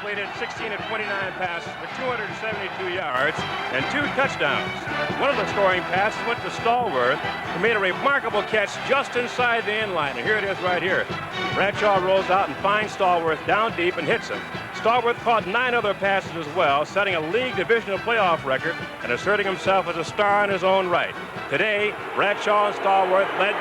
completed 16 of 29 passes for 272 yards and 2 touchdowns. One of the scoring passes went to Stallworth, who made a remarkable catch just inside the end line. And here it is right here. Bradshaw rolls out and finds Stallworth down deep and hits him. Stallworth caught 9 other passes as well, setting a league divisional playoff record and asserting himself as a star in his own right. Today, Bradshaw and Stallworth led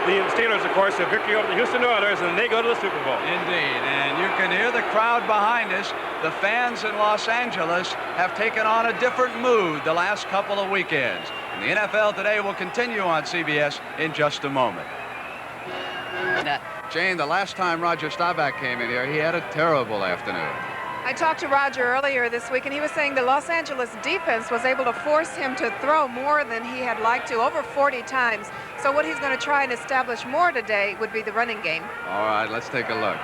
the Steelers, of course, a victory over the Houston Oilers, and they go to the Super Bowl. Indeed, and you can hear the crowd behind us. The fans in Los Angeles have taken on a different mood the last couple of weekends. And the NFL Today will continue on CBS in just a moment. Jane, the last time Roger Staubach came in here, he had a terrible afternoon. I talked to Roger earlier this week, and he was saying the Los Angeles defense was able to force him to throw more than he had liked to, over 40 times. So what he's going to try and establish more today would be the running game. All right, let's take a look.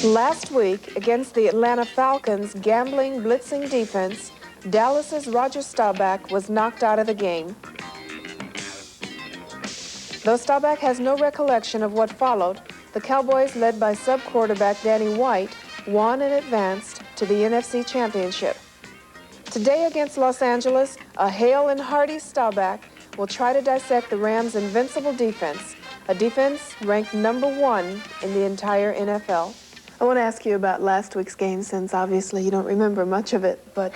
Last week, against the Atlanta Falcons' gambling, blitzing defense, Dallas's Roger Staubach was knocked out of the game. Though Staubach has no recollection of what followed, the Cowboys, led by sub-quarterback Danny White, won and advanced to the NFC Championship. Today against Los Angeles, a hale and hearty Staubach will try to dissect the Rams' invincible defense, a defense ranked #1 in the entire NFL. I want to ask you about last week's game, since obviously you don't remember much of it, but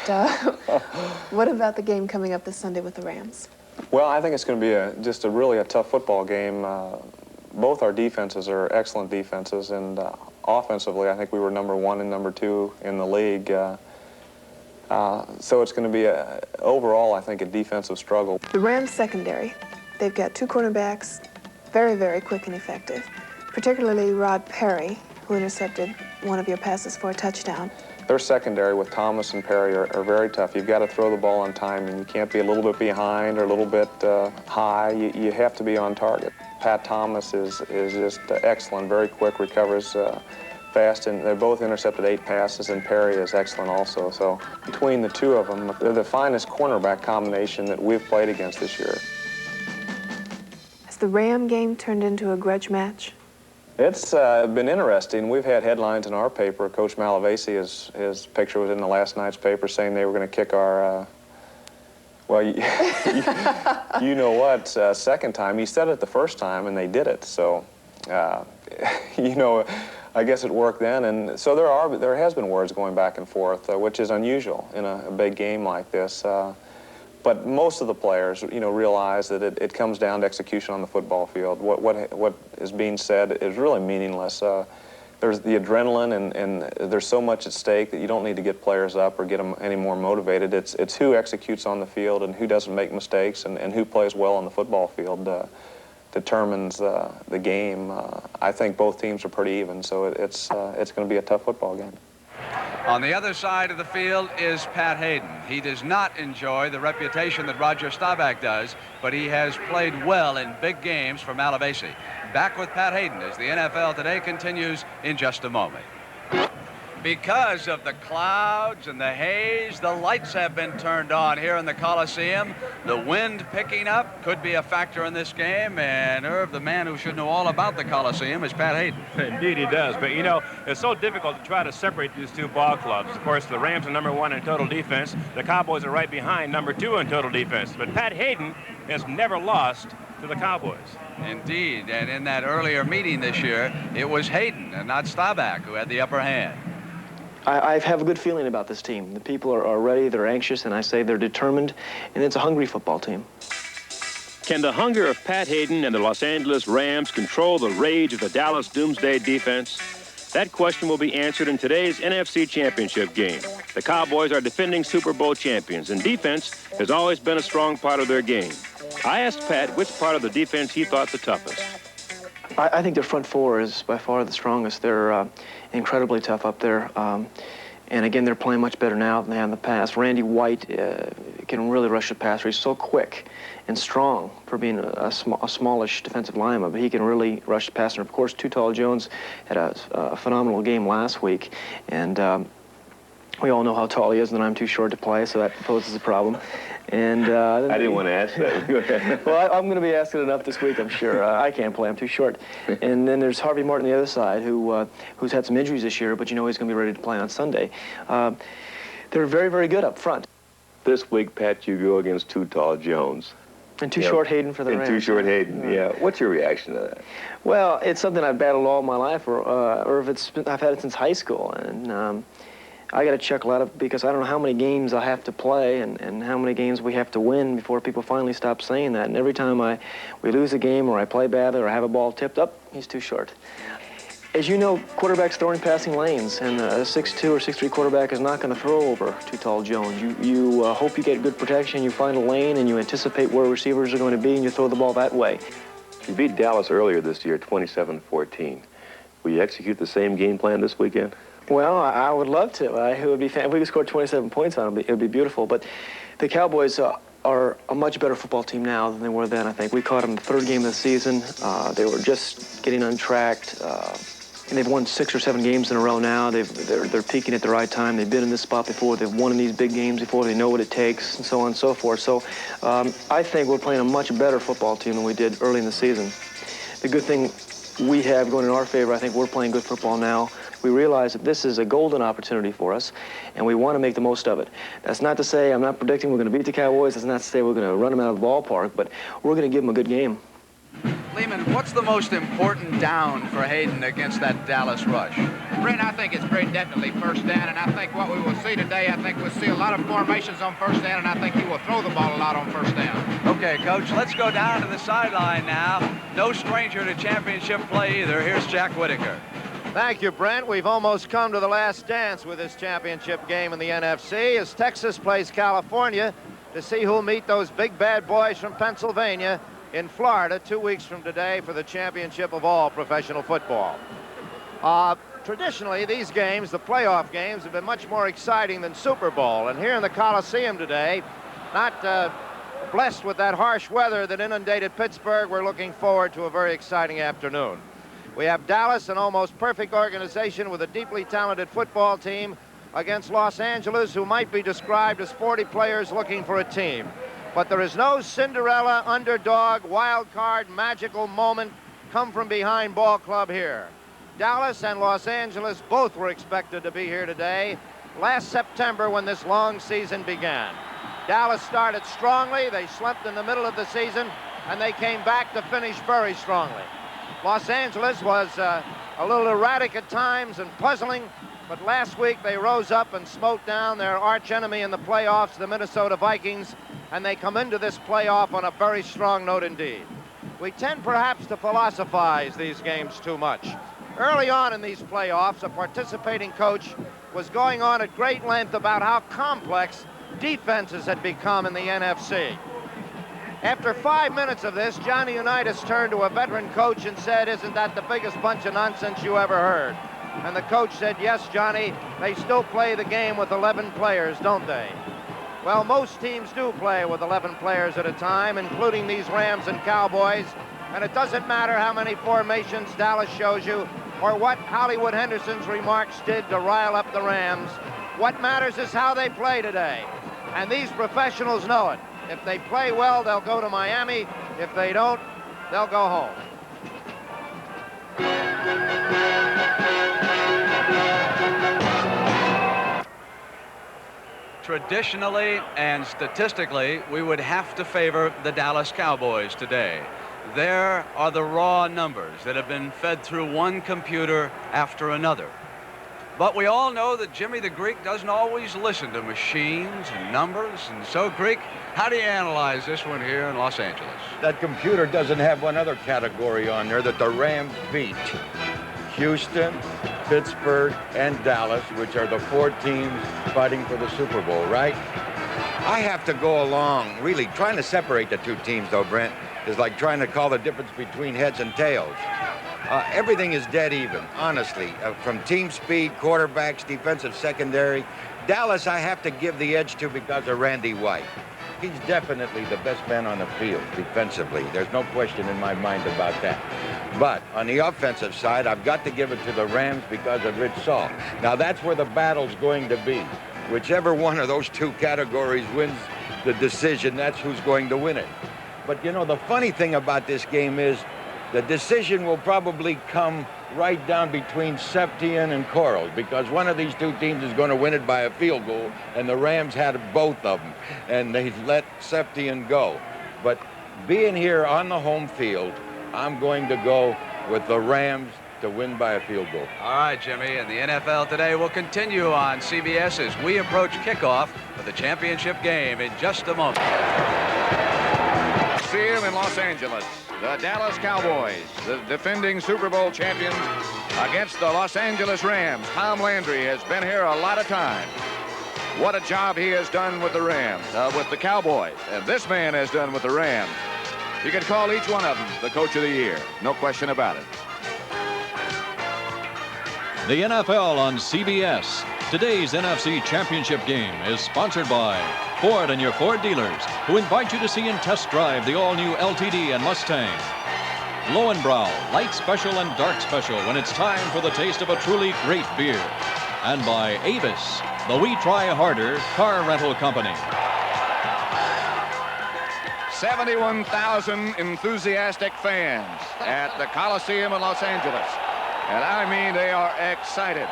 what about the game coming up this Sunday with the Rams? Well, I think it's going to be just a really tough football game. Both our defenses are excellent defenses, and offensively, I think we were #1 and #2 in the league. So it's going to be, overall, I think, a defensive struggle. The Rams secondary, they've got 2 cornerbacks, very, very quick and effective, particularly Rod Perry, who intercepted one of your passes for a touchdown. Their secondary with Thomas and Perry are very tough. You've got to throw the ball on time, and you can't be a little bit behind or a little bit high. You have to be on target. Pat Thomas is just excellent, very quick, recovers fast, and they both intercepted 8 passes, and Perry is excellent also. So between the two of them, they're the finest cornerback combination that we've played against this year. Has the Ram game turned into a grudge match? It's been interesting. We've had headlines in our paper. Coach Malavasi, his picture was in the last night's paper saying they were going to kick our, well, you know what, second time. He said it the first time, and they did it. So, you know, I guess it worked then. And so there has been words going back and forth, which is unusual in a big game like this. But most of the players, you know, realize that it comes down to execution on the football field. What is being said is really meaningless. There's the adrenaline, and there's so much at stake that you don't need to get players up or get them any more motivated. It's who executes on the field and who doesn't make mistakes and who plays well on the football field determines the game. I think both teams are pretty even, so it's going to be a tough football game. On the other side of the field is Pat Hayden. He does not enjoy the reputation that Roger Staubach does, but he has played well in big games for Malavasi. Back with Pat Hayden as the NFL Today continues in just a moment. Because of the clouds and the haze, the lights have been turned on here in the Coliseum. The wind picking up could be a factor in this game, and Irv, the man who should know all about the Coliseum, is Pat Hayden. Indeed he does, but you know, it's so difficult to try to separate these two ball clubs. Of course, the Rams are #1 in total defense. The Cowboys are right behind, #2 in total defense. But Pat Hayden has never lost to the Cowboys. Indeed, and in that earlier meeting this year, it was Hayden and not Staubach who had the upper hand. I have a good feeling about this team. The people are ready, they're anxious, and I say they're determined, and it's a hungry football team. Can the hunger of Pat Hayden and the Los Angeles Rams control the rage of the Dallas Doomsday defense? That question will be answered in today's NFC Championship game. The Cowboys are defending Super Bowl champions, and defense has always been a strong part of their game. I asked Pat which part of the defense he thought the toughest. I think their front four is by far the strongest. They're incredibly tough up there. And again, they're playing much better now than they have in the past. Randy White can really rush the passer. He's so quick and strong for being a smallish defensive lineman, but he can really rush the passer. And of course, Tall Jones had a phenomenal game last week. And We all know how tall he is, and I'm too short to play, so that poses a problem. And I didn't want to ask that. well, I'm going to be asking enough this week, I'm sure. I can't play. I'm too short. And then there's Harvey Martin on the other side, who's had some injuries this year, but you know he's going to be ready to play on Sunday. They're very, very good up front. This week, Pat, you go against Too Tall Jones. And Too Short Hayden for the Rams. And Too Short Hayden, yeah. What's your reaction to that? Well, it's something I've battled all my life, or if I've had it since high school. And I got to check a lot of, because I don't know how many games I have to play and how many games we have to win before people finally stop saying that. And every time we lose a game or I play badly or I have a ball tipped up, he's too short. As you know, quarterbacks throw in passing lanes, and a 6'2" or 6'3" quarterback is not going to throw over Too Tall Jones. You hope you get good protection, you find a lane, and you anticipate where receivers are going to be, and you throw the ball that way. You beat Dallas earlier this year, 27-14. Will you execute the same game plan this weekend? Well, I would love to. It would be if we could score 27 points on them, it would be beautiful. But the Cowboys are a much better football team now than they were then, I think. We caught them the third game of the season. They were just getting untracked. And they've won 6 or 7 games in a row now. They're peaking at the right time. They've been in this spot before. They've won in these big games before. They know what it takes, and so on and so forth. So I think we're playing a much better football team than we did early in the season. The good thing we have going in our favor, I think we're playing good football now. We realize that this is a golden opportunity for us, and we want to make the most of it. That's not to say I'm not predicting we're going to beat the Cowboys. That's not to say we're going to run them out of the ballpark, but we're going to give them a good game. Lehman, what's the most important down for Hayden against that Dallas rush? Brent, I think it's very definitely first down, and I think what we will see today, I think we'll see a lot of formations on first down, and I think he will throw the ball a lot on first down. Okay, Coach, let's go down to the sideline now. No stranger to championship play either. Here's Jack Whitaker. Thank you, Brent. We've almost come to the last dance with this championship game in the NFC as Texas plays California to see who'll meet those big bad boys from Pennsylvania in Florida 2 weeks from today for the championship of all professional football. Traditionally, these games, the playoff games, have been much more exciting than Super Bowl. And here in the Coliseum today, not blessed with that harsh weather that inundated Pittsburgh, we're looking forward to a very exciting afternoon. We have Dallas, an almost perfect organization with a deeply talented football team, against Los Angeles, who might be described as 40 players looking for a team. But there is no Cinderella, underdog, wild card, magical moment come from behind ball club here. Dallas and Los Angeles both were expected to be here today, last September when this long season began. Dallas started strongly, they slumped in the middle of the season, and they came back to finish very strongly. Los Angeles was a little erratic at times and puzzling, but last week they rose up and smote down their archenemy in the playoffs, the Minnesota Vikings, and they come into this playoff on a very strong note indeed. We tend perhaps to philosophize these games too much. Early on in these playoffs, a participating coach was going on at great length about how complex defenses had become in the NFC. After 5 minutes of this, Johnny Unitas turned to a veteran coach and said, "Isn't that the biggest bunch of nonsense you ever heard?" And the coach said, "Yes, Johnny, they still play the game with 11 players, don't they?" Well, most teams do play with 11 players at a time, including these Rams and Cowboys. And it doesn't matter how many formations Dallas shows you or what Hollywood Henderson's remarks did to rile up the Rams. What matters is how they play today. And these professionals know it. If they play well, they'll go to Miami. If they don't, they'll go home. Traditionally and statistically, we would have to favor the Dallas Cowboys today. There are the raw numbers that have been fed through one computer after another. But we all know that Jimmy the Greek doesn't always listen to machines and numbers. And so, Greek, how do you analyze this one here in Los Angeles? That computer doesn't have one other category on there that the Rams beat. Houston, Pittsburgh, and Dallas, which are the 4 teams fighting for the Super Bowl, right? I have to go along, really, trying to separate the 2 teams, though, Brent, is like trying to call the difference between heads and tails. Everything is dead even, honestly, from team speed, quarterbacks, defensive secondary. Dallas, I have to give the edge to because of Randy White. He's definitely the best man on the field defensively. There's no question in my mind about that. But on the offensive side, I've got to give it to the Rams because of Rich Saul. Now, that's where the battle's going to be. Whichever one of those two categories wins the decision, that's who's going to win it. But, you know, the funny thing about this game is the decision will probably come right down between Septian and Corals, because one of these two teams is going to win it by a field goal, and the Rams had both of them, and they let Septian go. But being here on the home field, I'm going to go with the Rams to win by a field goal. All right, Jimmy, and the NFL Today will continue on CBS as we approach kickoff for the championship game in just a moment. See him in Los Angeles. The Dallas Cowboys, the defending Super Bowl champions, against the Los Angeles Rams. Tom Landry has been here a lot of times. What a job he has done with the Rams, with the Cowboys. And this man has done with the Rams. You can call each one of them the coach of the year. No question about it. The NFL on CBS. Today's NFC Championship game is sponsored by Ford and your Ford dealers, who invite you to see and test drive the all-new LTD and Mustang. Lowenbrau, light special and dark special when it's time for the taste of a truly great beer. And by Avis, the We Try Harder car rental company. 71,000 enthusiastic fans at the Coliseum in Los Angeles. And I mean, they are excited.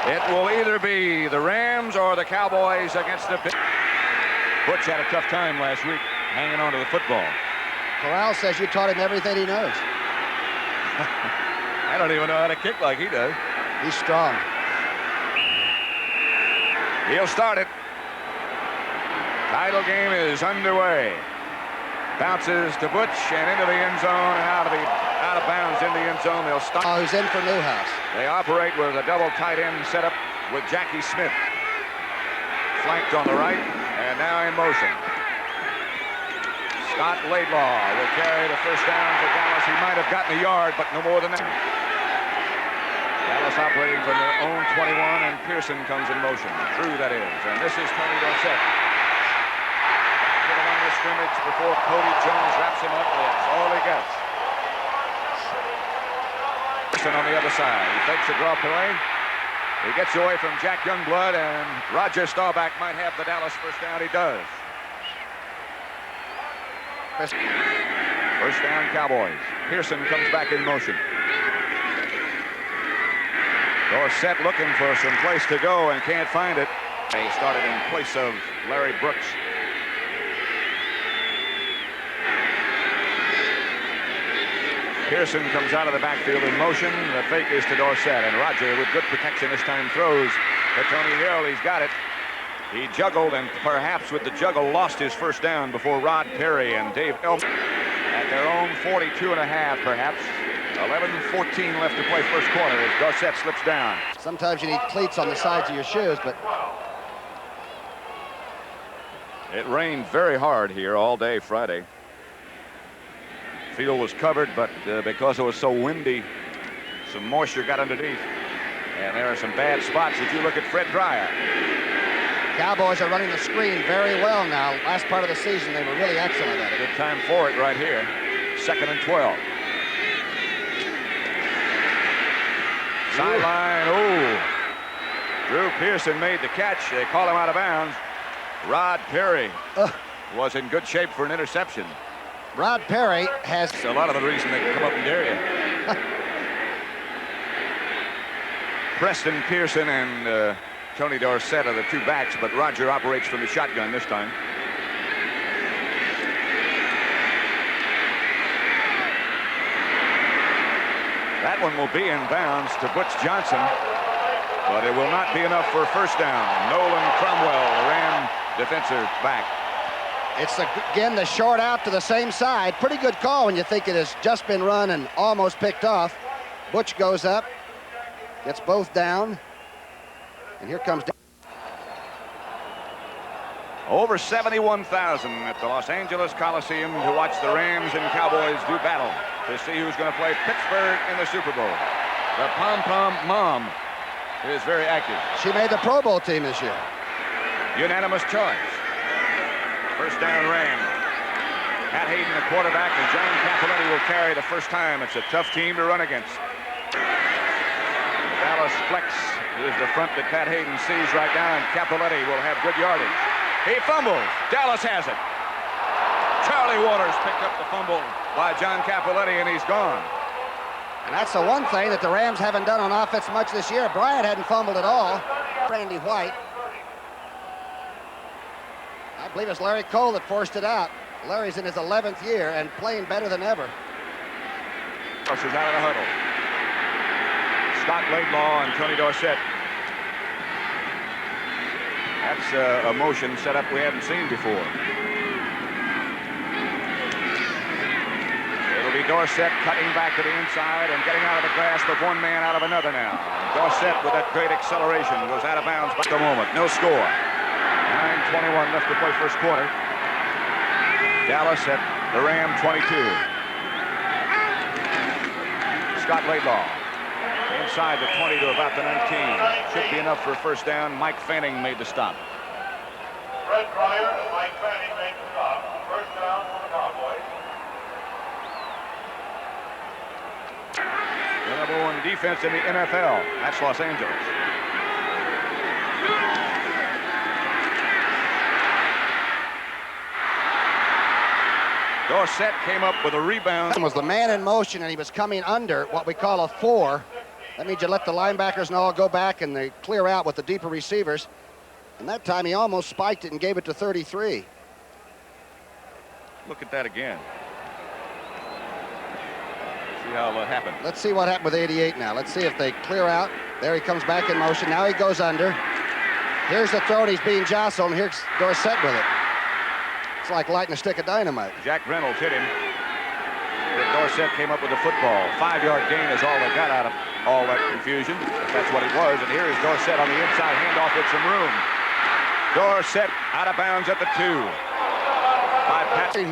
It will either be the Rams or the Cowboys against the... Butch had a tough time last week hanging on to the football. Corral says you taught him everything he knows. I don't even know how to kick like he does. He's strong. He'll start it. Title game is underway. Bounces to Butch and into the end zone and out of bounds in the end zone. They'll stop. Oh, who's in for Newhouse? They operate with a double tight end setup with Jackie Smith. Flanked on the right and now in motion. Scott Laidlaw will carry the first down for Dallas. He might have gotten a yard, but no more than that. Dallas operating from their own 21, and Pearson comes in motion. Through, that is. And this is Tony Dorsett. Put him on the scrimmage before Cody Jones wraps him up. That's all he gets. Pearson on the other side. He fakes a draw play. He gets away from Jack Youngblood, and Roger Staubach might have the Dallas first down. He does. First down, Cowboys. Pearson comes back in motion. Dorsett looking for some place to go and can't find it. He started in place of Larry Brooks. Pearson comes out of the backfield in motion. The fake is to Dorsett, and Roger, with good protection this time, throws to Tony Hill. He's got it. He juggled, and perhaps with the juggle lost his first down before Rod Perry and Dave Elton at their own 42 and a half, perhaps. 11:14 left to play first quarter as Dorsett slips down. Sometimes you need cleats on the sides of your shoes, but... It rained very hard here all day Friday. Field was covered, but because it was so windy, some moisture got underneath. And there are some bad spots. If you look at Fred Dreyer, Cowboys are running the screen very well now. Last part of the season, they were really excellent at it. Good time for it right here. 2nd and 12. Sideline, oh. Drew Pearson made the catch. They call him out of bounds. Rod Perry was in good shape for an interception. Rod Perry has... That's a lot of the reason they can come up and dare you. Preston Pearson and Tony Dorsett are the two backs, but Roger operates from the shotgun this time. That one will be in bounds to Butch Johnson, but it will not be enough for a first down. Nolan Cromwell, the Ram defensive back. It's, again, the short out to the same side. Pretty good call when you think it has just been run and almost picked off. Butch goes up, gets both down, and here comes... Over 71,000 at the Los Angeles Coliseum to watch the Rams and Cowboys do battle to see who's going to play Pittsburgh in the Super Bowl. The pom-pom mom is very active. She made the Pro Bowl team this year. Unanimous choice. First down Rams. Pat Hayden, the quarterback, and John Cappelletti will carry the first time. It's a tough team to run against. Dallas flex is the front that Pat Hayden sees right now, and Cappelletti will have good yardage. He fumbles. Dallas has it. Charlie Waters picked up the fumble by John Cappelletti, and he's gone. And that's the one thing that the Rams haven't done on offense much this year. Bryant hadn't fumbled at all. Randy White. I believe it's Larry Cole that forced it out. Larry's in his 11th year and playing better than ever. Is out of the huddle. Scott Laidlaw and Tony Dorsett. That's a motion set up we haven't seen before. It'll be Dorsett cutting back to the inside and getting out of the grasp of one man out of another now. Dorsett with that great acceleration goes out of bounds by the moment. No score. 9:21 left to play first quarter. Dallas at the Ram 22. Scott Laidlaw inside the 20 to about the 19. Should be enough for a first down. Mike Fanning made the stop. Fred Pryor and Mike Fanning made the stop. First down for the Cowboys. The number one defense in the NFL. That's Los Angeles. Dorsett came up with a rebound. Was the man in motion, and he was coming under what we call a 4. That means you let the linebackers and all go back and they clear out with the deeper receivers. And that time he almost spiked it and gave it to 33. Look at that again. See how that happened. Let's see what happened with 88 now. Let's see if they clear out. There he comes back in motion. Now he goes under. Here's the throw, and he's being jostled, and here's Dorsett with it. It's like lighting a stick of dynamite. Jack Reynolds hit him. Dorsett came up with the football. 5-yard gain is all they got out of all that confusion, if that's what it was. And here is Dorsett on the inside, handoff with some room. Dorsett out of bounds at the 2.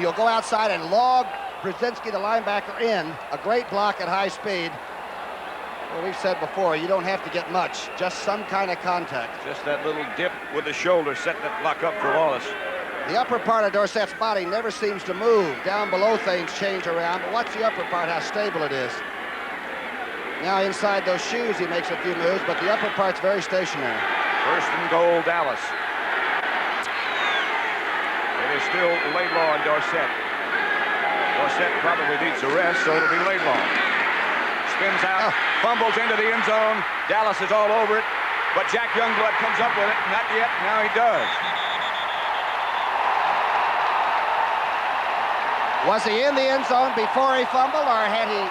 He'll go outside and log Brzezinski, the linebacker, in. A great block at high speed. Well, we've said before, you don't have to get much, just some kind of contact. Just that little dip with the shoulder set that block up for Wallace. The upper part of Dorsett's body never seems to move. Down below things change around, but watch the upper part, how stable it is. Now inside those shoes, he makes a few moves, but the upper part's very stationary. First and goal, Dallas. It is still Laidlaw and Dorsett. Dorsett probably needs a rest, so it'll be Laidlaw. Spins out, fumbles into the end zone. Dallas is all over it, but Jack Youngblood comes up with it. Not yet, now he does. Was he in the end zone before he fumbled, or had he?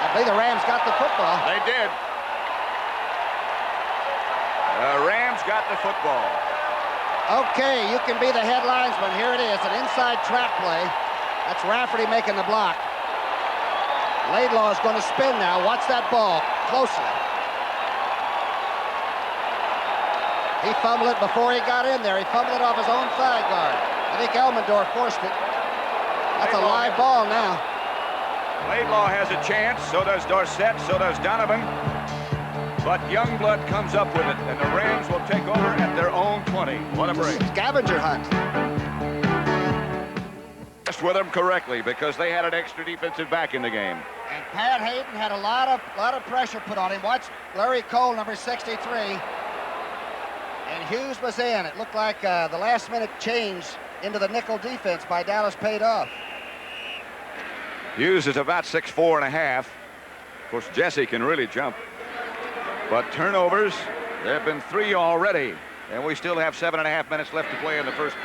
I believe the Rams got the football. They did. The Rams got the football. Okay, you can be the headlinesman. Here it is, an inside trap play. That's Rafferty making the block. Laidlaw is going to spin now. Watch that ball closely. He fumbled it before he got in there. He fumbled it off his own thigh guard. I think Elmendorf forced it. That's a live ball now. Laidlaw has a chance. So does Dorsett. So does Donovan. But Youngblood comes up with it, and the Rams will take over at their own 20. What a break. Scavenger hunt. Just with them correctly because they had an extra defensive back in the game. And Pat Hayden had a lot of pressure put on him. Watch Larry Cole, number 63. And Hughes was in. It looked like the last-minute change into the nickel defense by Dallas paid off. Hughes is about 6'4 and a half. Of course, Jesse can really jump. But turnovers, there have been 3 already. And we still have 7.5 minutes left to play in the first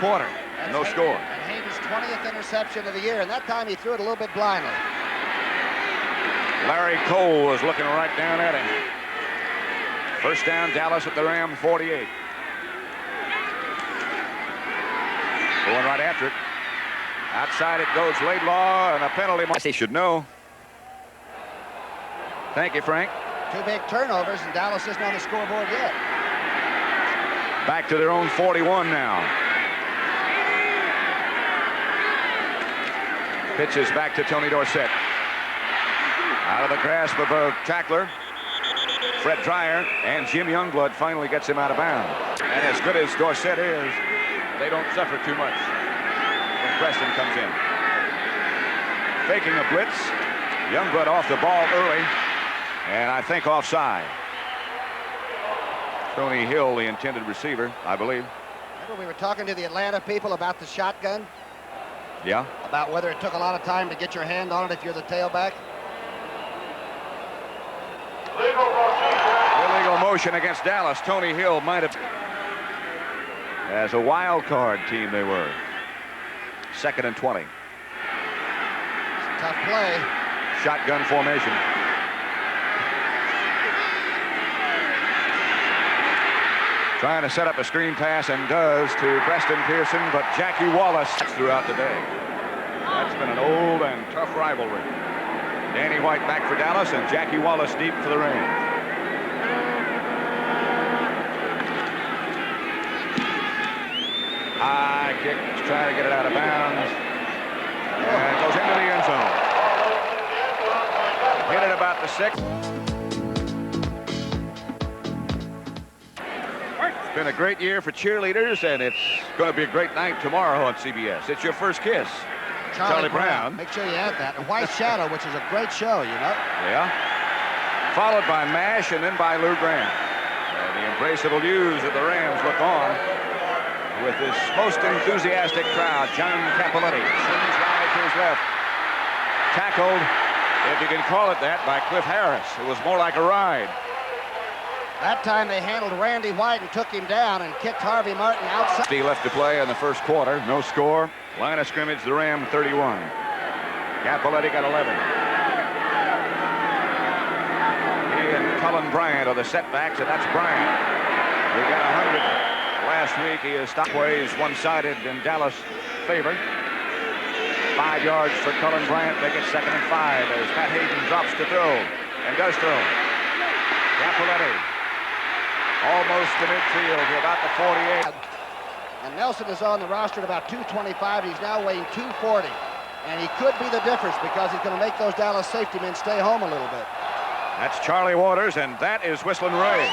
quarter. No score. And Hayden's 20th interception of the year, and that time he threw it a little bit blindly. Larry Cole was looking right down at him. First down, Dallas at the Ram 48. Going right after it. Outside it goes Laidlaw, and a penalty. He should know. Thank you, Frank. 2 big turnovers, and Dallas isn't on the scoreboard yet. Back to their own 41 now. Pitches back to Tony Dorsett. Out of the grasp of a tackler. Fred Dreyer, and Jim Youngblood finally gets him out of bounds. And as good as Dorsett is, they don't suffer too much when Preston comes in. Faking a blitz. Youngblood off the ball early, and I think offside. Tony Hill, the intended receiver, I believe. Remember we were talking to the Atlanta people about the shotgun? Yeah. About whether it took a lot of time to get your hand on it if you're the tailback? Illegal motion against Dallas. Tony Hill might have. As a wild card team they were. 2nd and 20. Tough play. Shotgun formation. Trying to set up a screen pass and does to Preston Pearson, but Jackie Wallace throughout the day. That's been an old and tough rivalry. Danny White back for Dallas and Jackie Wallace deep for the Rams. High kick, trying to get it out of bounds. And goes into the end zone. Hit it about the 6. It's been a great year for cheerleaders, and it's going to be a great night tomorrow on CBS. It's your first kiss. Charlie Brown. Make sure you add that. And White Shadow, which is a great show, you know. Yeah. Followed by MASH and then by Lou Grant. And the embraceable youths of the Rams look on with this most enthusiastic crowd. John Capoletti swings right to his left. Tackled, if you can call it that, by Cliff Harris. It was more like a ride. That time they handled Randy White and took him down and kicked Harvey Martin outside. He left to play in the first quarter. No score. Line of scrimmage, the Ram 31. Capoletti got 11. He and Cullen Bryant are the setbacks, and that's Bryant. He got 100 last week. He is stockways one-sided in Dallas' favor. 5 yards for Cullen Bryant. They get 2nd and 5 as Pat Hayden drops to throw and does throw. Capoletti almost to midfield to about the 48. And Nelson is on the roster at about 225. He's now weighing 240. And he could be the difference because he's going to make those Dallas safety men stay home a little bit. That's Charlie Waters, and that is Whistling Ray.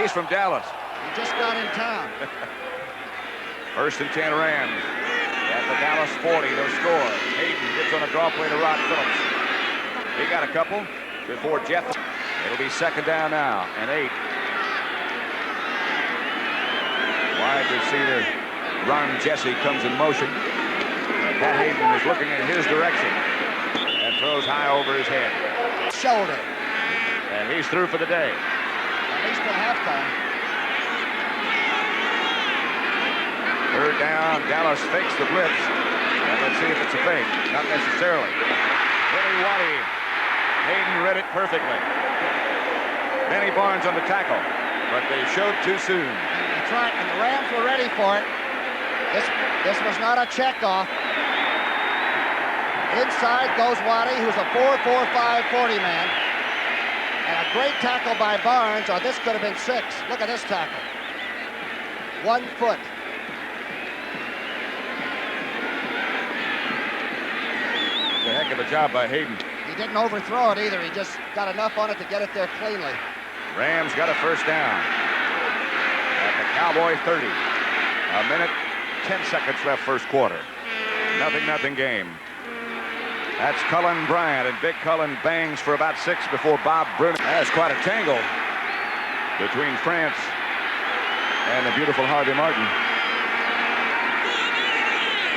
He's from Dallas. He just got in town. 1st and 10 Rams. At the Dallas 40, no score. Hayden gets on a draw play to Rod Phillips. He got a couple before Jeff. It'll be 2nd down now and 8. Wide receiver Ron Jesse comes in motion. Pat Hayden is looking in his direction and throws high over his head. Shoulder. And he's through for the day. At least till halftime. 3rd down, Dallas fakes the blitz. And let's see if it's a fake. Not necessarily. Willie Waddy. Hayden read it perfectly. Benny Barnes on the tackle, but they showed too soon. That's right, and the Rams were ready for it. This was not a checkoff. Inside goes Waddy, who's a 4.45 40 man. And a great tackle by Barnes, or this could have been 6. Look at this tackle. 1 foot. heck of a job by Hayden. He didn't overthrow it either. He just got enough on it to get it there cleanly. Rams got a first down at the Cowboy 30. A minute, 10 seconds left first quarter. Nothing game. That's Cullen Bryant, and Big Cullen bangs for about 6 before Bob Bruni. That's quite a tangle between France and the beautiful Harvey Martin.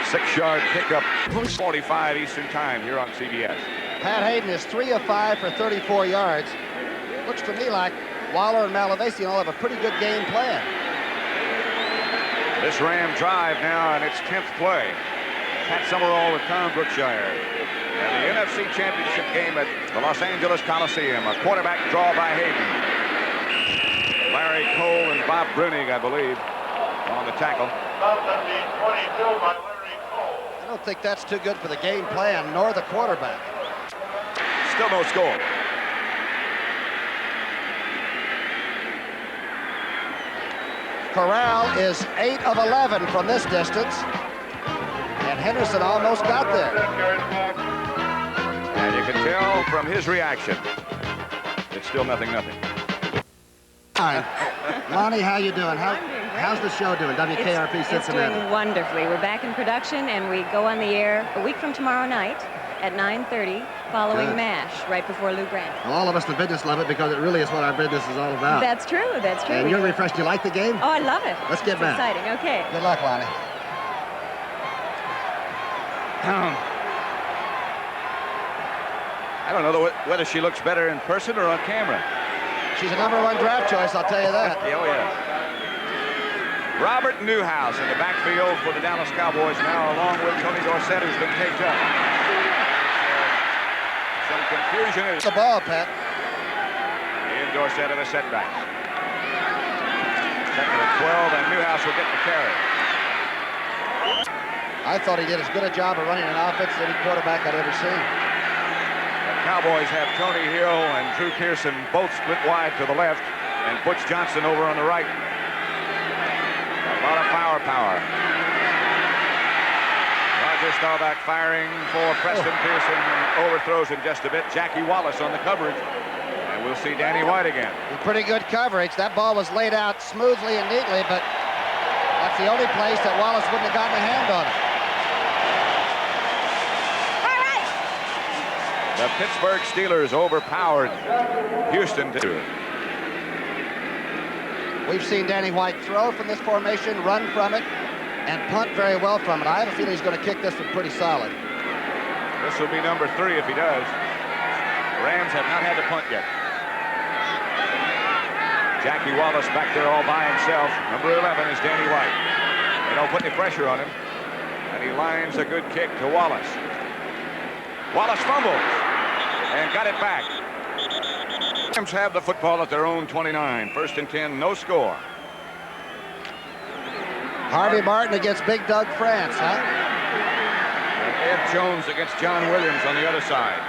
6-yard pickup, 45 Eastern Time here on CBS. Pat Hayden is 3 of 5 for 34 yards. Looks to me like Waller and Malavasi all have a pretty good game plan. This Ram drive now in its 10th play. Pat Summerall with Tom Brookshire. And the NFC Championship game at the Los Angeles Coliseum. A quarterback draw by Hayden. Larry Cole and Bob Brunig, I believe, on the tackle. I don't think that's too good for the game plan, nor the quarterback. Still no score. Corral is 8 of 11 from this distance. And Henderson almost got there. And you can tell from his reaction, it's still nothing. Hi. Lonnie, how you doing? How's the show doing? WKRP Cincinnati. It's doing wonderfully. We're back in production, and we go on the air a week from tomorrow night at 9:30, following MASH, right before Lou Grant. Well, all of us in business love it because it really is what our business is all about. That's true. And you're refreshed. You like the game? Oh, I love it. Let's get back. Exciting. Okay. Good luck, Lonnie. I don't know whether she looks better in person or on camera. She's a #1 draft choice, I'll tell you that. Oh, yeah. Robert Newhouse in the backfield for the Dallas Cowboys now, along with Tony Dorsett, who's been taped up. Some confusion. It's the ball, Pat. In Dorsett of a setback. Second and 12, and Newhouse will get the carry. I thought he did as good a job of running an offense as any quarterback I'd ever seen. The Cowboys have Tony Hill and Drew Pearson both split wide to the left, and Butch Johnson over on the right. A lot of firepower. Roger Staubach firing for Preston Pearson. Overthrows in just a bit. Jackie Wallace on the coverage. And we'll see Danny White again. Pretty good coverage. That ball was laid out smoothly and neatly, but that's the only place that Wallace wouldn't have gotten a hand on it. The Pittsburgh Steelers overpowered Houston. We've seen Danny White throw from this formation, run from it, and punt very well from it. I have a feeling he's going to kick this one pretty solid. This will be number 3 if he does. Rams have not had to punt yet. Jackie Wallace back there all by himself. Number 11 is Danny White. They don't put any pressure on him. And he lines a good kick to Wallace. Wallace fumbles and got it back. Rams have the football at their own 29. First and 10, no score. Harvey Martin against Big Doug France, huh? And Ed Jones against John Williams on the other side.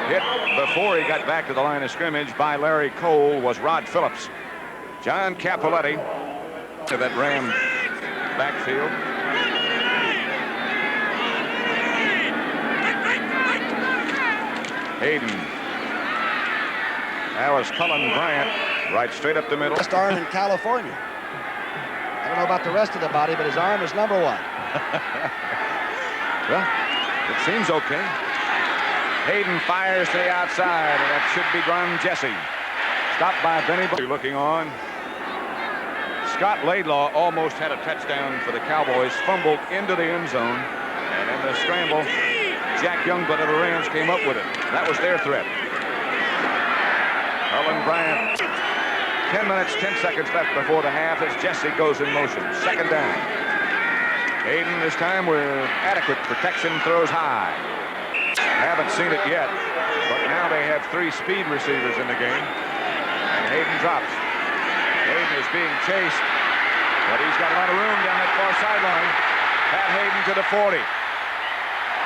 Hit before he got back to the line of scrimmage by Larry Cole was Rod Phillips. John Capoletti to that Ram backfield. Hayden. That was Cullen Bryant, right straight up the middle. Best arm in California. I don't know about the rest of the body, but his arm is #1. Well, it seems okay. Hayden fires to the outside, and that should be Ron Jesse. Stopped by Benny Blue looking on. Scott Laidlaw almost had a touchdown for the Cowboys, fumbled into the end zone, and in the scramble, Jack Youngblood of the Rams came up with it. That was their threat. Cullen Bryant. 10 minutes, 10 seconds left before the half as Jesse goes in motion. Second down. Hayden this time with adequate protection, throws high. Haven't seen it yet, but now they have 3 speed receivers in the game. And Hayden drops. Hayden is being chased, but he's got a lot of room down that far sideline. Pat Hayden to the 40.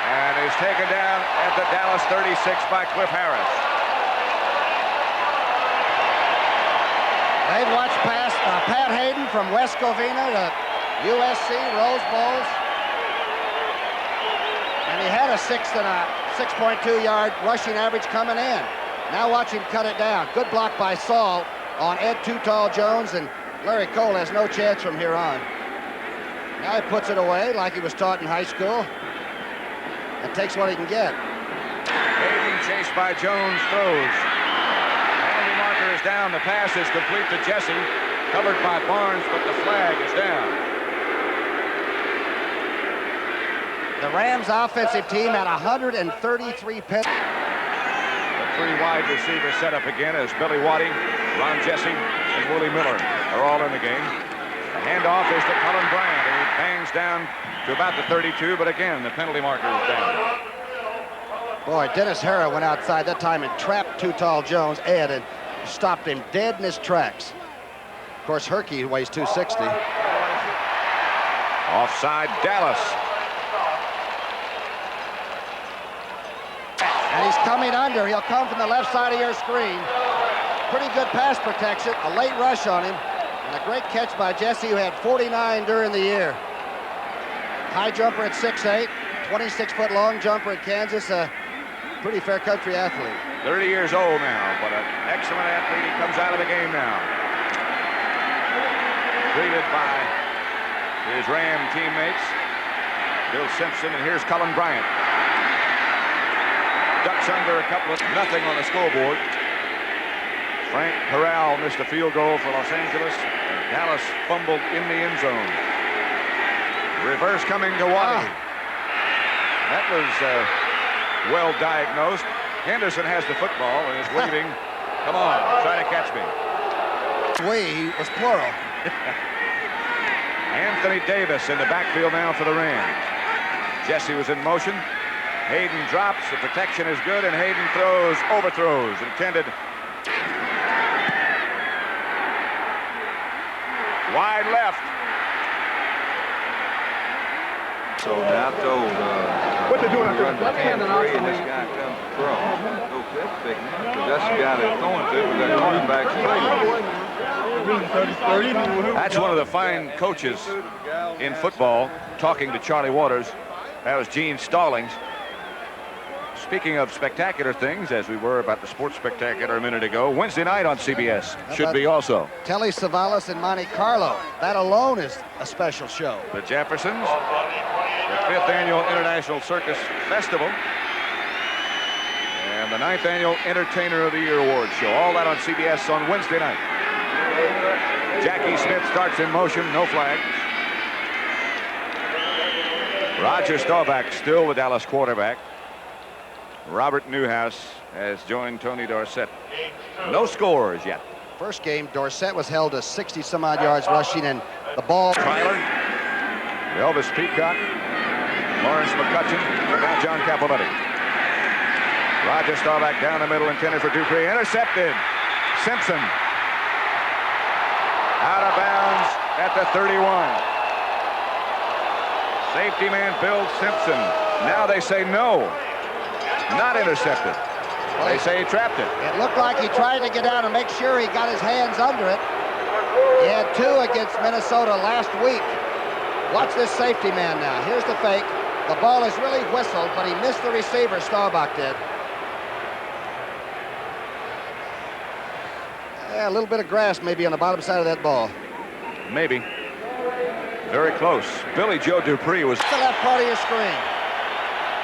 And is taken down at the Dallas 36 by Cliff Harris. They've watched past Pat Hayden from West Covina to USC, Rose Bowls. And he had a 6.2 yard rushing average coming in. Now watch him cut it down. Good block by Saul on Ed Too Tall Jones, and Larry Cole has no chance from here on. Now he puts it away like he was taught in high school and takes what he can get. Hayden chased by Jones, throws. Penalty marker is down. The pass is complete to Jesse. Covered by Barnes, but the flag is down. The Rams offensive team had 133 penalties. The three wide receivers set up again as Billy Waddy, Ron Jesse, and Willie Miller are all in the game. The handoff is to Cullen Bryant, and he bangs down to about the 32, but again, the penalty marker is down. Boy, Dennis Harrah went outside that time and trapped Too Tall Jones, Ed, and stopped him dead in his tracks. Of course, Herky weighs 260. Offside, Dallas. And he's coming under. He'll come from the left side of your screen. Pretty good pass protection, a late rush on him, and a great catch by Jesse, who had 49 during the year. High jumper at 6'8", 26-foot long jumper at Kansas, a pretty fair country athlete. 30 years old now, but an excellent athlete. He comes out of the game now. Greeted by his Ram teammates, Bill Simpson, and here's Cullen Bryant. Ducks under a couple of nothing on the scoreboard. Frank Corral missed a field goal for Los Angeles. Dallas fumbled in the end zone. Reverse coming to Waddy. That was well diagnosed. Henderson has the football and is waving. Come on, try to catch me. We was plural. Anthony Davis in the backfield now for the Rams. Jesse was in motion. Hayden drops. The protection is good, and Hayden throws, overthrows, intended. Wide left. So I told what they doing after the 10-3, and this guy comes across. No clip picking, because that's the guy they're throwing to, but that quarterback's straight. That's one of the fine coaches in football, talking to Charlie Waters. That was Gene Stallings. Speaking of spectacular things, as we were about the sports spectacular a minute ago, Wednesday night on CBS should be also. Telly Savalas in Monte Carlo. That alone is a special show. The Jeffersons, the 5th Annual International Circus Festival, and the 9th Annual Entertainer of the Year Award Show. All that on CBS on Wednesday night. Jackie Smith starts in motion, no flag. Roger Staubach, still the Dallas quarterback. Robert Newhouse has joined Tony Dorsett. No scores yet. First game, Dorsett was held to 60-some-odd yards rushing, and the ball. Tyler, Elvis Peacock, Lawrence McCutcheon, and now John Capoletti. Roger Staubach down the middle, intended for Dupree. Intercepted. Simpson. Out of bounds at the 31. Safety man Bill Simpson. Now they say no. Not intercepted. They say he trapped it. It looked like he tried to get out and make sure he got his hands under it. He had 2 against Minnesota last week. Watch this safety man now. Here's the fake. The ball is really whistled, but he missed the receiver, Staubach did. Yeah, a little bit of grass maybe on the bottom side of that ball. Maybe. Very close. Billy Joe Dupree was. The left part of your screen.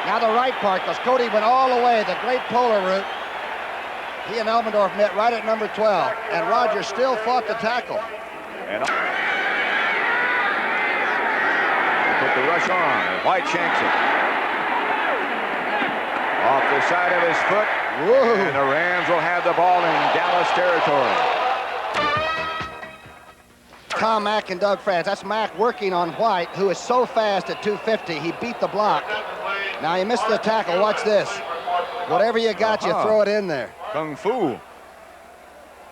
Now the right part, because Cody went all the way, the great polar route. He and Elmendorf met right at number 12, and Roger still fought the tackle. And they put the rush on, and White shanks it. Off the side of his foot. Whoa. And the Rams will have the ball in Dallas territory. Tom Mack and Doug France. That's Mack working on White, who is so fast at 250. He beat the block. Now he missed the tackle. Watch this. Whatever you got, you throw it in there. Kung Fu.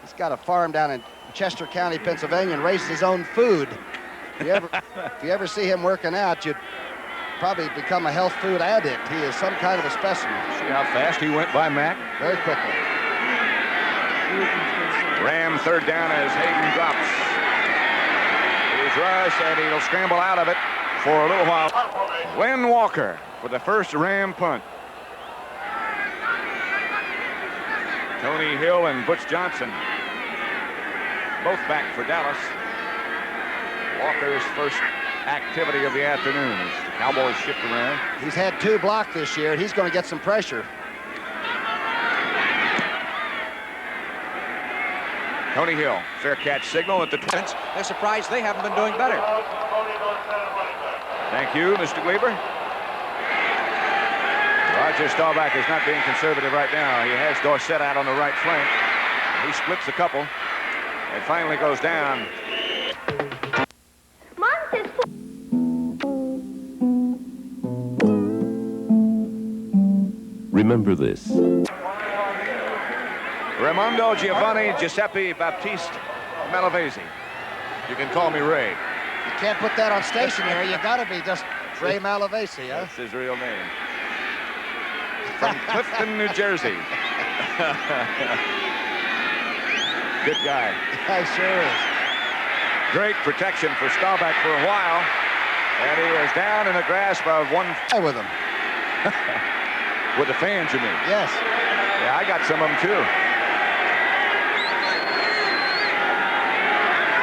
He's got a farm down in Chester County, Pennsylvania, and raises his own food. If you ever see him working out, you'd probably become a health food addict. He is some kind of a specimen. See how fast he went by Mack? Very quickly. Ram third down as Hayden drops. his rush, and he'll scramble out of it for a little while. Len Walker for the first Ram punt. Tony Hill and Butch Johnson both back for Dallas. Walker's first activity of the afternoon as the Cowboys shift around. He's had 2 blocked this year, and he's going to get some pressure. Tony Hill, fair catch signal at the 20. They're surprised they haven't been doing better. Thank you, Mr. Gleber. Roger Staubach is not being conservative right now. He has Dorsett out on the right flank. He splits a couple and finally goes down. Remember this. Raimondo Giovanni Giuseppe Baptiste Malavasi. You can call me Ray. You can't put that on stationary. You got to be just Ray Malavasi, huh? That's his real name. From Clifton, New Jersey. Good guy. Yeah, sure is. Great protection for Staubach for a while. And he is down in the grasp of one. With him. With the fans, you mean? Yes. Yeah, I got some of them too.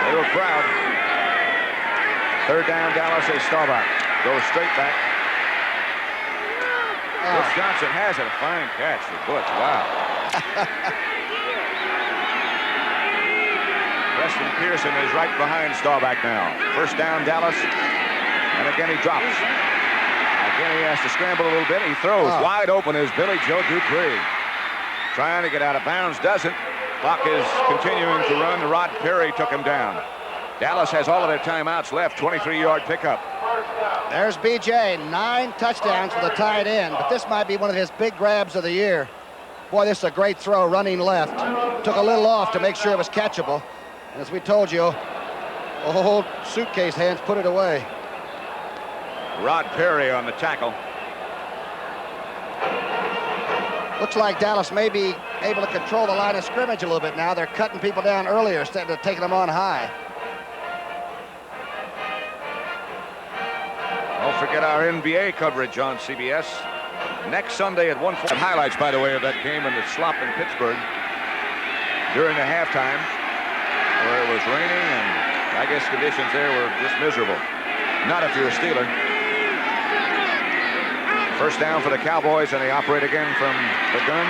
They were proud. Third down, Dallas as Staubach goes straight back. Butch Johnson has it. A fine catch for Butch. Wow. Preston Pearson is right behind Staubach now. First down, Dallas. And again, he drops. Again, he has to scramble a little bit. He throws wide open as Billy Joe Dupree. Trying to get out of bounds, doesn't. Clock is continuing to run. Rod Perry took him down. Dallas has all of their timeouts left. 23-yard pickup. There's BJ, 9 touchdowns for the tight end, but this might be one of his big grabs of the year. Boy, this is a great throw running left. Took a little off to make sure it was catchable. And as we told you, a whole suitcase hands put it away. Rod Perry on the tackle. Looks like Dallas may be able to control the line of scrimmage a little bit now. They're cutting people down earlier instead of taking them on high. Don't forget our NBA coverage on CBS. Next Sunday at 1:40. Highlights, by the way, of that game in the slop in Pittsburgh during the halftime, where it was raining, and I guess conditions there were just miserable. Not if you're a Steeler. First down for the Cowboys, and they operate again from the gun.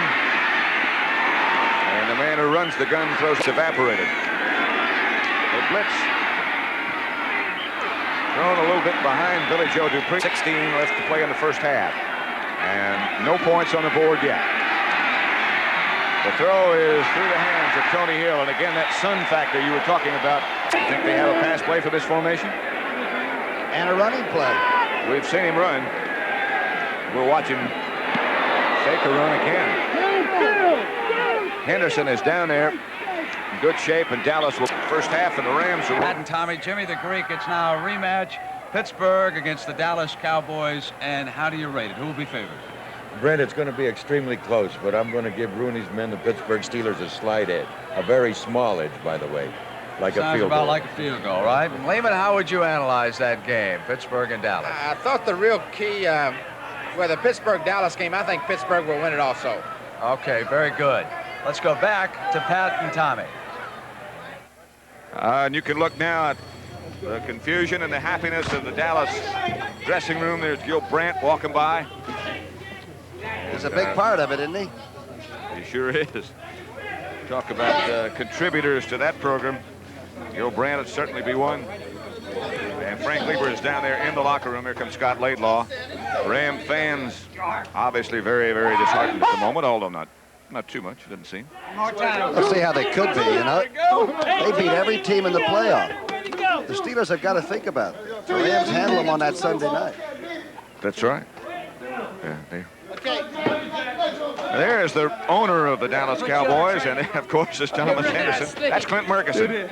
And the man who runs the gun throws evaporated. They blitz. Thrown a little bit behind Billy Joe Dupree. 16 left to play in the first half. And no points on the board yet. The throw is through the hands of Tony Hill. And again, that sun factor you were talking about. I think they have a pass play for this formation. And a running play. We've seen him run. We'll watch him fake a run again. Henderson is down there in good shape, and Dallas will first half, and the Rams are. And Tommy, Jimmy the Greek, it's now a rematch. Pittsburgh against the Dallas Cowboys, and how do you rate it? Who will be favored? Brent, it's going to be extremely close, but I'm going to give Rooney's men, the Pittsburgh Steelers, a slight edge. A very small edge, by the way. Like Sounds a field about goal. like a field goal, right? Lehman, how would you analyze that game, Pittsburgh and Dallas? I thought the real key, where the Pittsburgh-Dallas game, I think Pittsburgh will win it also. Okay, very good. Let's go back to Pat and Tommy. And you can look now at the confusion and the happiness of the Dallas dressing room. There's Gil Brandt walking by. He's a big part of it, isn't he? He sure is. Talk about contributors to that program. Gil Brandt would certainly be one. And Frank Lieber is down there in the locker room. Here comes Scott Laidlaw. Ram fans obviously very, very disheartened at the moment, although not too much, it doesn't seem. Let's see how they could be, you know. They beat every team in the playoff. The Steelers have got to think about it. The Rams handle them on that Sunday night. That's right. Yeah, there's the owner of the Dallas Cowboys, and of course is Thomas Henderson. That's Clint Murkison.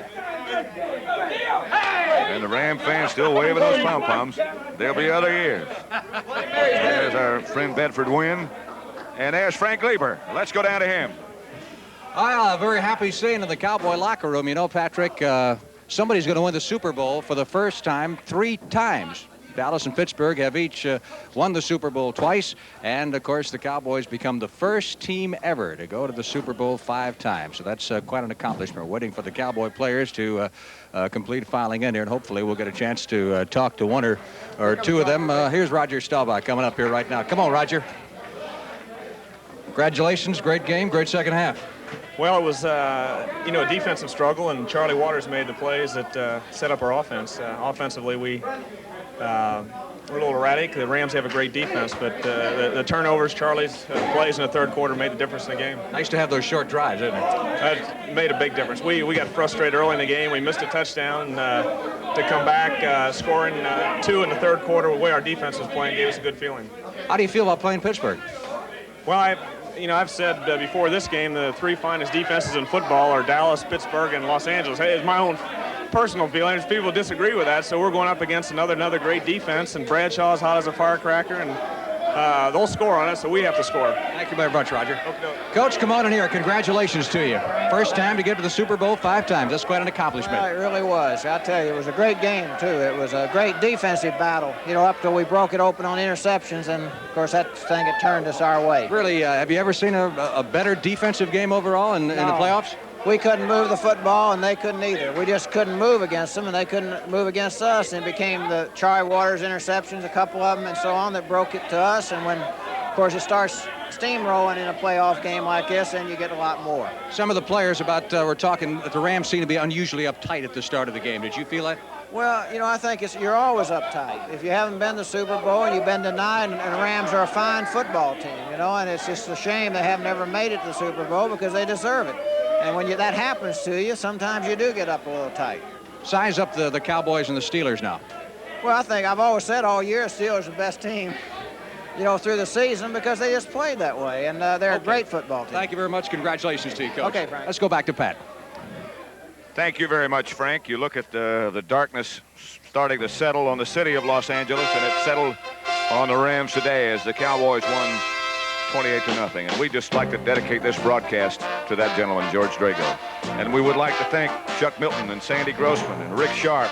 And the Ram fans still waving those pom-poms. There'll be other years. There's our friend Bedford Wynn. And there's Frank Lieber. Let's go down to him. Very happy seeing in the Cowboy locker room. You know, Patrick, somebody's going to win the Super Bowl for the first time 3 times. Dallas and Pittsburgh have each won the Super Bowl twice, and of course the Cowboys become the first team ever to go to the Super Bowl 5 times. So that's quite an accomplishment. We're waiting for the Cowboy players to complete filing in here, and hopefully we'll get a chance to talk to one or two of them. Here's Roger Staubach coming up here right now. Come on, Roger. Congratulations, great game, great second half. Well, it was, you know, a defensive struggle, and Charlie Waters made the plays that set up our offense. Offensively, we're a little erratic. The Rams have a great defense, but the turnovers, Charlie's plays in the third quarter made the difference in the game. Nice to have those short drives, isn't it? That made a big difference. We got frustrated early in the game. We missed a touchdown. To come back, scoring 2 in the third quarter, the way our defense was playing gave us a good feeling. How do you feel about playing Pittsburgh? Well, I've said before this game, the 3 finest defenses in football are Dallas, Pittsburgh, and Los Angeles. Hey, it's my own personal feeling. People disagree with that, so we're going up against another great defense, and Bradshaw's hot as a firecracker, and they'll score on us, so we have to score. Thank you very much, Roger. Coach, come on in here. Congratulations to you. First time to get to the Super Bowl 5 times. That's quite an accomplishment. Well, it really was. I tell you, it was a great game, too. It was a great defensive battle, you know, up till we broke it open on interceptions, and, of course, that thing, it turned us our way. Really, have you ever seen a better defensive game overall in the playoffs? We couldn't move the football, and they couldn't either. We just couldn't move against them, and they couldn't move against us, and it became the Charlie Waters interceptions, a couple of them, and so on, that broke it to us. And when, of course, it starts steamrolling in a playoff game like this, then you get a lot more. Some of the players were talking that the Rams seem to be unusually uptight at the start of the game. Did you feel that? Well, you know, I think you're always uptight. If you haven't been to the Super Bowl and you've been denied, and the Rams are a fine football team, you know, and it's just a shame they haven't ever made it to the Super Bowl because they deserve it. And when that happens to you, sometimes you do get up a little tight. Size up the Cowboys and the Steelers now. Well, I think I've always said all year the Steelers are the best team, you know, through the season because they just played that way, and they're a great football team. Thank you very much. Congratulations to you, Coach. Okay, Frank. Let's go back to Pat. Thank you very much, Frank. You look at the darkness starting to settle on the city of Los Angeles, and it settled on the Rams today as the Cowboys won 28-0. And we'd just like to dedicate this broadcast to that gentleman, George Drago. And we would like to thank Chuck Milton and Sandy Grossman and Rick Sharp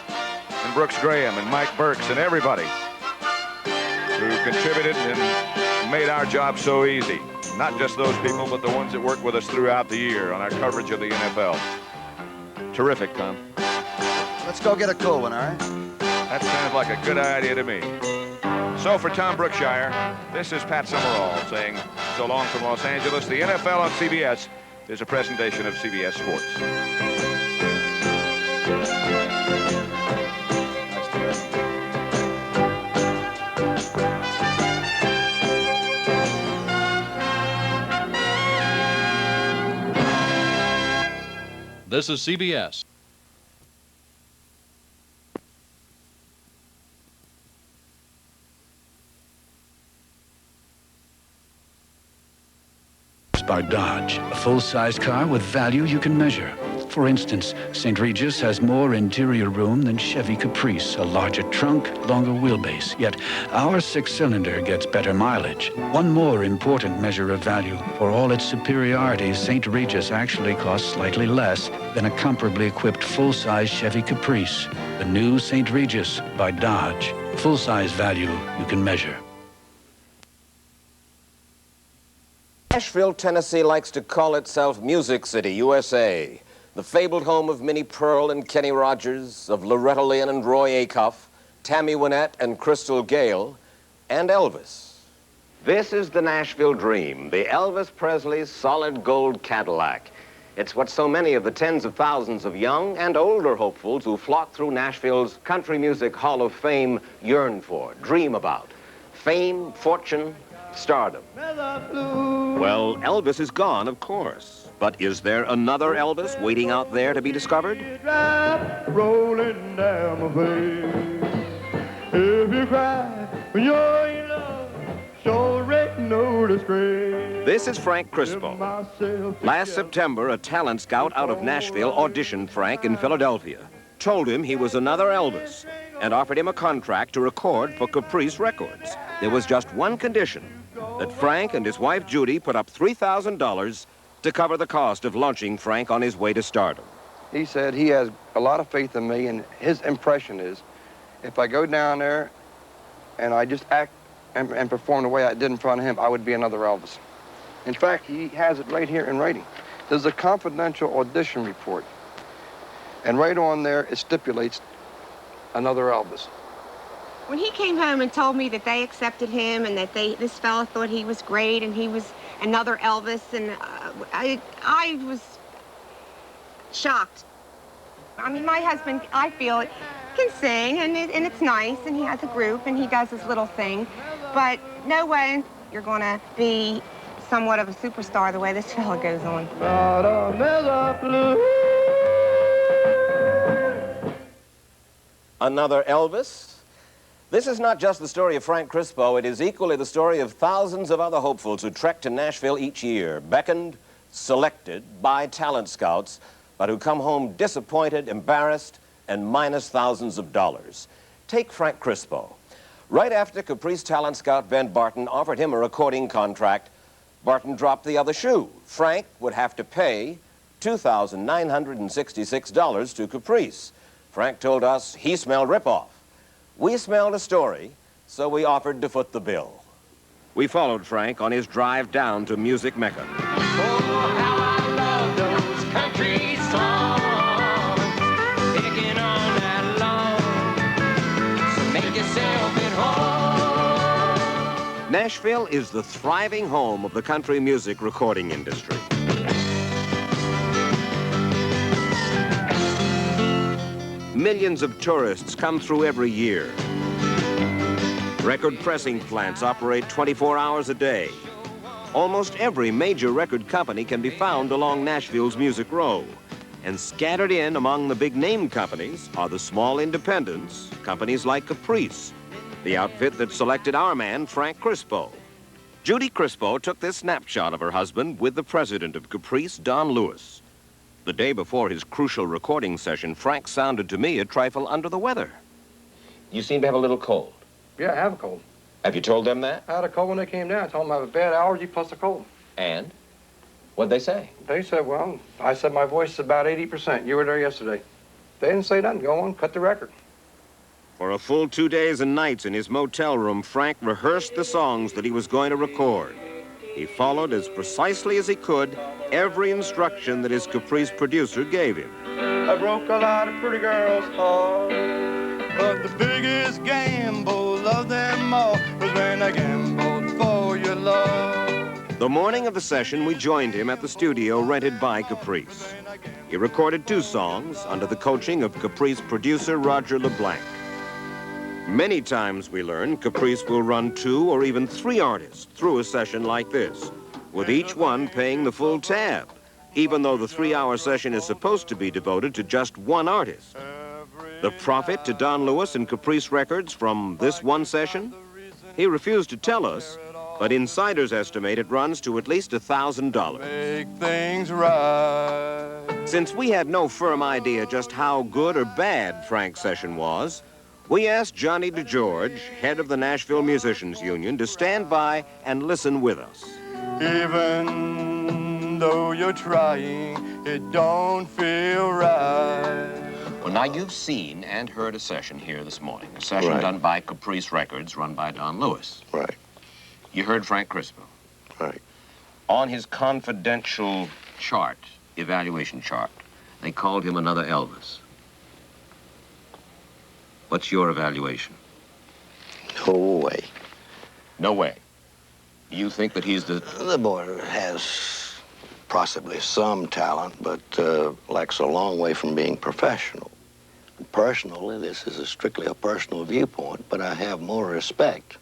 and Brooks Graham and Mike Burks and everybody who contributed and made our job so easy. Not just those people, but the ones that worked with us throughout the year on our coverage of the NFL. Terrific, Tom. Let's go get a cool one, all right? That sounds like a good idea to me. So for Tom Brookshire, this is Pat Summerall saying so long from Los Angeles. The NFL on CBS is a presentation of CBS Sports. This is CBS. By Dodge, a full-size car with value you can measure. For instance, St. Regis has more interior room than Chevy Caprice, a larger trunk, longer wheelbase. Yet our 6-cylinder gets better mileage. One more important measure of value. For all its superiority, St. Regis actually costs slightly less than a comparably equipped full-size Chevy Caprice. The new St. Regis by Dodge. Full-size value you can measure. Nashville, Tennessee likes to call itself Music City, USA. The fabled home of Minnie Pearl and Kenny Rogers, of Loretta Lynn and Roy Acuff, Tammy Wynette and Crystal Gale, and Elvis. This is the Nashville dream, the Elvis Presley's solid gold Cadillac. It's what so many of the tens of thousands of young and older hopefuls who flock through Nashville's Country Music Hall of Fame yearn for, dream about. Fame, fortune, stardom. Well, Elvis is gone, of course. But is there another Elvis waiting out there to be discovered? Rolling down my face. If you cry when you're in love, sure ain't no disgrace. This is Frank Crispo. Last September, a talent scout out of Nashville auditioned Frank in Philadelphia, told him he was another Elvis, and offered him a contract to record for Caprice Records. There was just one condition, that Frank and his wife Judy put up $3,000 to cover the cost of launching Frank on his way to stardom. He said he has a lot of faith in me, and his impression is if I go down there and I just act and perform the way I did in front of him, I would be another Elvis. In fact, he has it right here in writing. There's a confidential audition report, and right on there it stipulates another Elvis. When he came home and told me that they accepted him and that this fella thought he was great and he was another Elvis, and I was shocked. I mean, my husband, I feel, can sing, and it's nice, and he has a group, and he does his little thing, but no way you're going to be somewhat of a superstar the way this fella goes on. Another Elvis? This is not just the story of Frank Crispo. It is equally the story of thousands of other hopefuls who trek to Nashville each year, beckoned, selected by talent scouts, but who come home disappointed, embarrassed, and minus thousands of dollars. Take Frank Crispo. Right after Caprice talent scout Ben Barton offered him a recording contract, Barton dropped the other shoe. Frank would have to pay $2,966 to Caprice. Frank told us he smelled ripoff. We smelled a story, so we offered to foot the bill. We followed Frank on his drive down to Music Mecca. Nashville is the thriving home of the country music recording industry. Millions of tourists come through every year. Record pressing plants operate 24 hours a day. Almost every major record company can be found along Nashville's Music Row. And scattered in among the big name companies are the small independents, companies like Caprice, the outfit that selected our man, Frank Crispo. Judy Crispo took this snapshot of her husband with the president of Caprice, Don Lewis. The day before his crucial recording session, Frank sounded to me a trifle under the weather. You seem to have a little cold. Yeah, I have a cold. Have you told them that? I had a cold when they came down. I told them I have a bad allergy plus a cold. And? What'd they say? They said, well, I said my voice is about 80%. You were there yesterday. They didn't say nothing. Go on, cut the record. For a full 2 days and nights in his motel room, Frank rehearsed the songs that he was going to record. He followed as precisely as he could every instruction that his Caprice producer gave him. I broke a lot of pretty girls' hearts, but the biggest gamble of them all was when I gambled for your love. The morning of the session, we joined him at the studio rented by Caprice. He recorded 2 songs under the coaching of Caprice producer Roger LeBlanc. Many times, we learned, Caprice will run 2 or even 3 artists through a session like this, with each one paying the full tab, even though the 3-hour session is supposed to be devoted to just one artist. The profit to Don Lewis and Caprice Records from this one session? He refused to tell us, but insiders estimate it runs to at least $1,000. Make things right. Since we had no firm idea just how good or bad Frank's session was, we asked Johnny DeGeorge, head of the Nashville Musicians Union, to stand by and listen with us. Even though you're trying, it don't feel right. Well, now you've seen and heard a session here this morning, a session done by Caprice Records, run by Don Lewis. Right. You heard Frank Crispo. Right. On his confidential chart, evaluation chart, they called him another Elvis. What's your evaluation? No way. No way. You think that he's the... The boy has possibly some talent, but lacks a long way from being professional. Personally, this is strictly a personal viewpoint, but I have more respect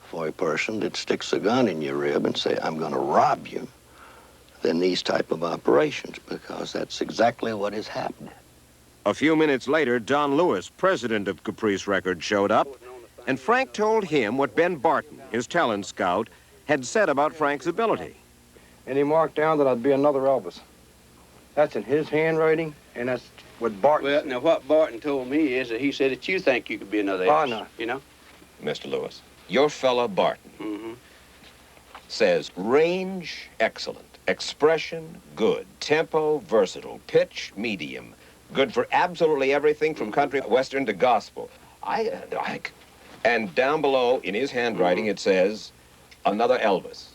for a person that sticks a gun in your rib and say, I'm going to rob you, than these type of operations, because that's exactly what has happened. A few minutes later, Don Lewis, president of Caprice Records, showed up, and Frank told him what Ben Barton, his talent scout, had said about Frank's ability. And he marked down that I'd be another Elvis. That's in his handwriting, and that's what Barton said. Now, what Barton told me is that he said that you think you could be another Elvis. Oh, no. You know? Mr. Lewis, your fella Barton says range excellent, Expression, good. Tempo, versatile. Pitch, medium. Good for absolutely everything from country, western to gospel. And down below, in his handwriting, it says, another Elvis.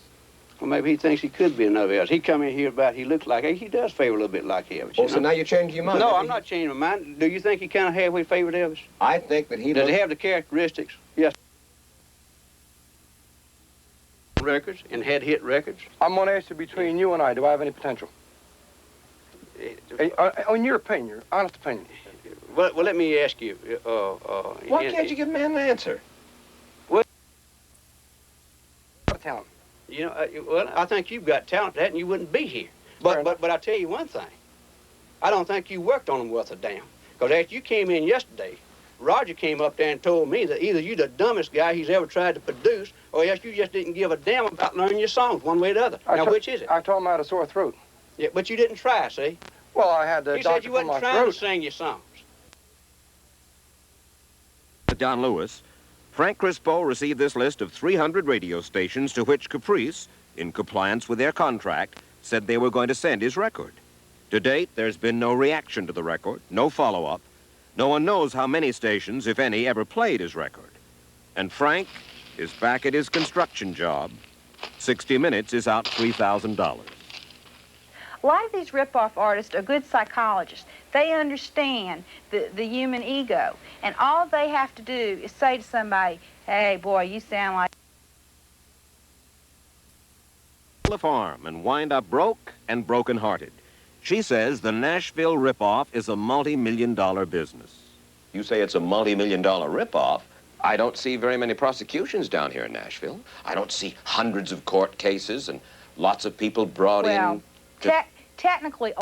Well, maybe he thinks he could be another Elvis. He come in here about he looks like, he does favor a little bit like Elvis. Oh, so now you're changing your mind? No, I'm not changing my mind. Do you think he kind of halfway favored Elvis? I think that he does he have the characteristics? Yes. Records and had hit records. I'm going to ask you, between you and I, do I have any potential? In your opinion, your honest opinion. Well, let me ask you. Why can't you give a man an answer? Well, talent. You know, well, I think you've got talent for that, and you wouldn't be here. But I tell you one thing. I don't think you worked on them worth a damn. Because after you came in yesterday, Roger came up there and told me that either you're the dumbest guy he's ever tried to produce, or else you just didn't give a damn about learning your songs one way or the other. Now, which is it? I told him I had a sore throat. Yeah, but you didn't try, see? Well, I had to. You said you wasn't trying to sing your songs. Don Lewis, Frank Crispo received this list of 300 radio stations to which Caprice, in compliance with their contract, said they were going to send his record. To date, there's been no reaction to the record, no follow-up. No one knows how many stations, if any, ever played his record. And Frank is back at his construction job. 60 Minutes is out $3,000. A lot of these rip-off artists are good psychologists. They understand the human ego. And all they have to do is say to somebody, hey, boy, you sound like... The farm and wind up broke and broken-hearted. She says the Nashville rip-off is a multi-million-dollar business. You say it's a multi-million-dollar rip-off? I don't see very many prosecutions down here in Nashville. I don't see hundreds of court cases and lots of people brought in... Technically...